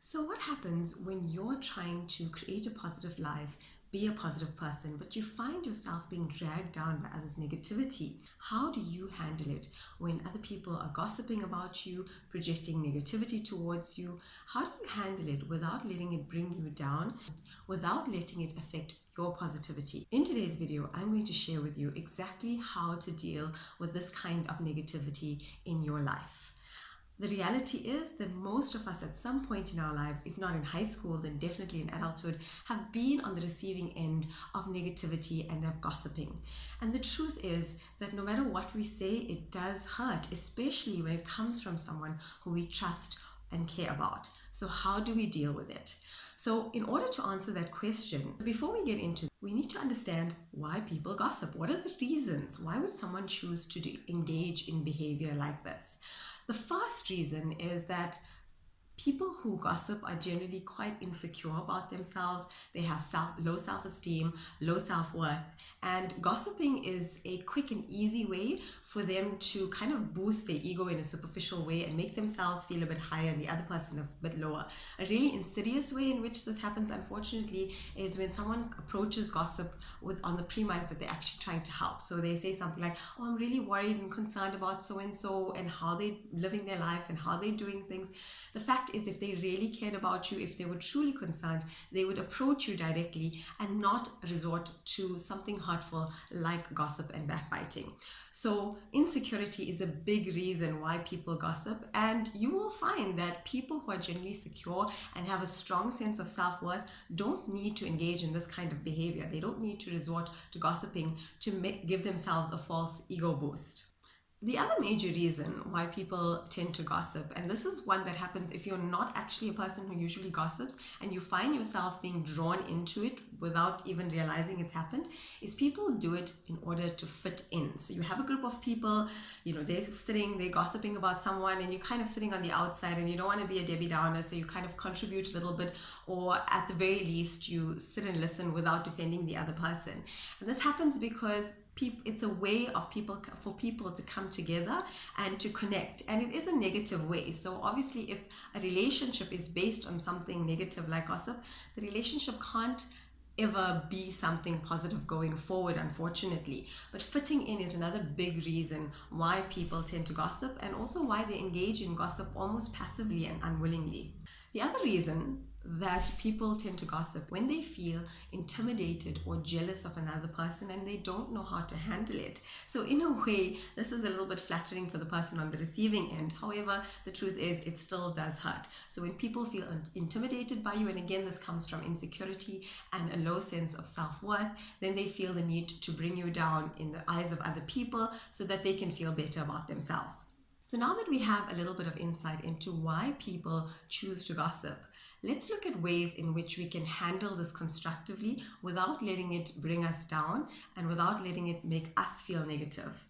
So what happens when you're trying to create a positive life, be a positive person, but you find yourself being dragged down by others' negativity? How do you handle it when other people are gossiping about you, projecting negativity towards you? How do you handle it without letting it bring you down, without letting it affect your positivity? In today's video, I'm going to share with you exactly how to deal with this kind of negativity in your life. The reality is that most of us at some point in our lives, if not in high school, then definitely in adulthood, have been on the receiving end of negativity and of gossiping. And the truth is that no matter what we say, it does hurt, especially when it comes from someone who we trust and care about. So how do we deal with it? So in order to answer that question, before we get into it, we need to understand why people gossip. What are the reasons? Why would someone choose to engage in behavior like this? The first reason is that people who gossip are generally quite insecure about themselves. They have low self-esteem, low self-worth, and gossiping is a quick and easy way for them to kind of boost their ego in a superficial way and make themselves feel a bit higher and the other person a bit lower. A really insidious way in which this happens, unfortunately, is when someone approaches gossip on the premise that they're actually trying to help. So they say something like, oh, I'm really worried and concerned about so-and-so and how they're living their life and how they're doing things. The fact is, if they really cared about you, if they were truly concerned, they would approach you directly and not resort to something hurtful like gossip and backbiting. So insecurity is a big reason why people gossip, and you will find that people who are genuinely secure and have a strong sense of self-worth don't need to engage in this kind of behavior. They don't need to resort to gossiping to give themselves a false ego boost. The other major reason why people tend to gossip, and this is one that happens if you're not actually a person who usually gossips and you find yourself being drawn into it without even realizing it's happened, is people do it in order to fit in. So you have a group of people, they're gossiping about someone, and you're kind of sitting on the outside and you don't want to be a Debbie Downer, so you kind of contribute a little bit, or at the very least you sit and listen without defending the other person. And this happens because it's a way for people to come together and to connect, and it is a negative way. So obviously, if a relationship is based on something negative like gossip, the relationship can't ever be something positive going forward, unfortunately. But fitting in is another big reason why people tend to gossip, and also why they engage in gossip almost passively and unwillingly. The other reason that people tend to gossip when they feel intimidated or jealous of another person and they don't know how to handle it. So in a way, this is a little bit flattering for the person on the receiving end. However, the truth is it still does hurt. So when people feel intimidated by you, and again, this comes from insecurity and a low sense of self-worth, then they feel the need to bring you down in the eyes of other people so that they can feel better about themselves. So now that we have a little bit of insight into why people choose to gossip, let's look at ways in which we can handle this constructively without letting it bring us down and without letting it make us feel negative.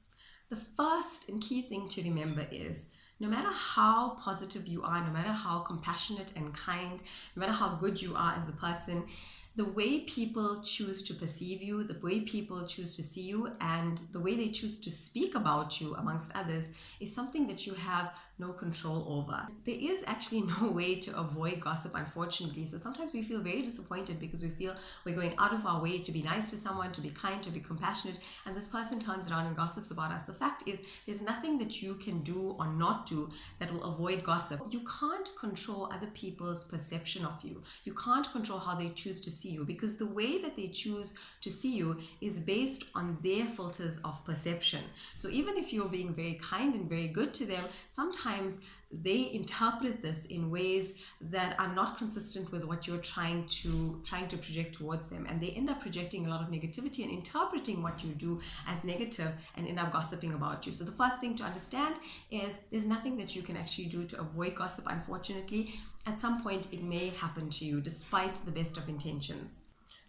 The first and key thing to remember is, no matter how positive you are, no matter how compassionate and kind, no matter how good you are as a person, the way people choose to perceive you, the way people choose to see you, and the way they choose to speak about you amongst others is something that you have no control over. There is actually no way to avoid gossip, unfortunately. So sometimes we feel very disappointed because we feel we're going out of our way to be nice to someone, to be kind, to be compassionate, and this person turns around and gossips about us. The fact is, there's nothing that you can do or not do that will avoid gossip. You can't control other people's perception of you. You can't control how they choose to see you, because the way that they choose to see you is based on their filters of perception. So even if you're being very kind and very good to them, sometimes they interpret this in ways that are not consistent with what you're trying to project towards them, and they end up projecting a lot of negativity and interpreting what you do as negative and end up gossiping about you. So the first thing to understand is there's nothing that you can actually do to avoid gossip, unfortunately. At some point it may happen to you despite the best of intentions.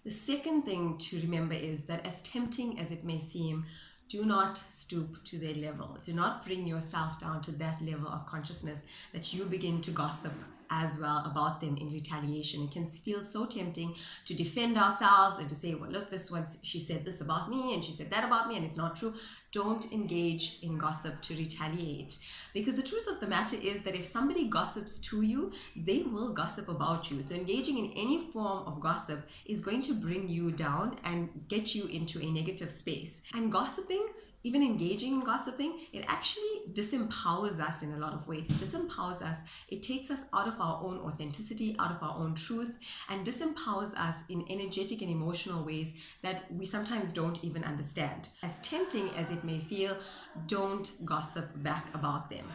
The second thing to remember is that, as tempting as it may seem, do not stoop to their level. Do not bring yourself down to that level of consciousness that you begin to gossip as well about them in retaliation. It can feel so tempting to defend ourselves and to say, well, look, this one, she said this about me and she said that about me and it's not true. Don't engage in gossip to retaliate, because the truth of the matter is that if somebody gossips to you, they will gossip about you. So engaging in any form of gossip is going to bring you down and get you into a negative space. And gossiping, even engaging in gossiping, it actually disempowers us in a lot of ways. It disempowers us. It takes us out of our own authenticity, out of our own truth, and disempowers us in energetic and emotional ways that we sometimes don't even understand. As tempting as it may feel, don't gossip back about them.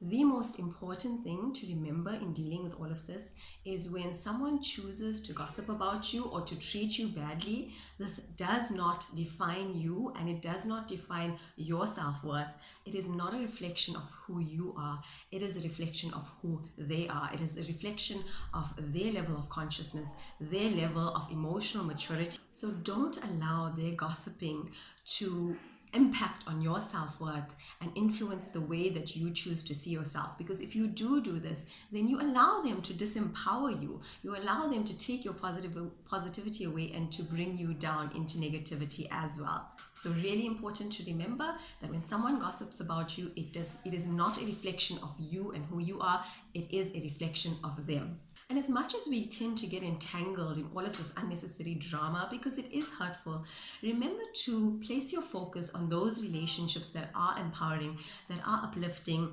The most important thing to remember in dealing with all of this is when someone chooses to gossip about you or to treat you badly, this does not define you and it does not define your self-worth. It is not a reflection of who you are. It is a reflection of who they are. It is a reflection of their level of consciousness, their level of emotional maturity. So don't allow their gossiping to impact on your self-worth and influence the way that you choose to see yourself. Because if you do this, then you allow them to disempower you. You allow them to take your positivity away and to bring you down into negativity as well. So really important to remember that when someone gossips about you, it is not a reflection of you and who you are. It is a reflection of them. And as much as we tend to get entangled in all of this unnecessary drama because it is hurtful, remember to place your focus on those relationships that are empowering, that are uplifting,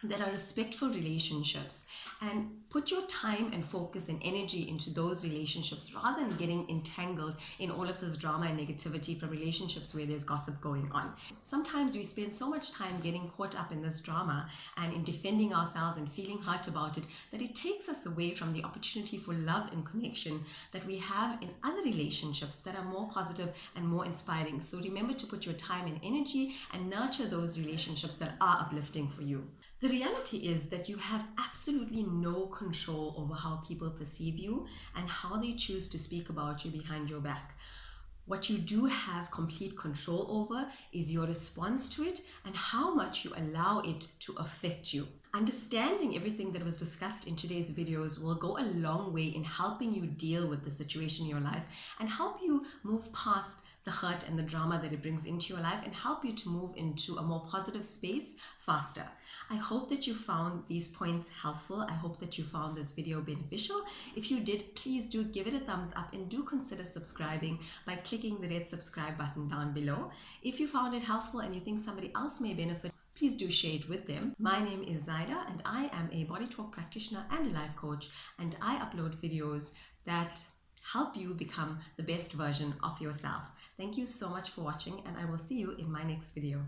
that are respectful relationships, and put your time and focus and energy into those relationships rather than getting entangled in all of this drama and negativity from relationships where there's gossip going on. Sometimes we spend so much time getting caught up in this drama and in defending ourselves and feeling hurt about it that it takes us away from the opportunity for love and connection that we have in other relationships that are more positive and more inspiring. So remember to put your time and energy and nurture those relationships that are uplifting for you. The reality is that you have absolutely no control over how people perceive you and how they choose to speak about you behind your back. What you do have complete control over is your response to it and how much you allow it to affect you. Understanding everything that was discussed in today's videos will go a long way in helping you deal with the situation in your life and help you move past the hurt and the drama that it brings into your life and help you to move into a more positive space faster. I hope that you found these points helpful. I hope that you found this video beneficial. If you did, please do give it a thumbs up and do consider subscribing by clicking the red subscribe button down below. If you found it helpful and you think somebody else may benefit, please do share it with them. My name is Zaahida and I am a body talk practitioner and a life coach, and I upload videos that help you become the best version of yourself. Thank you so much for watching, and I will see you in my next video.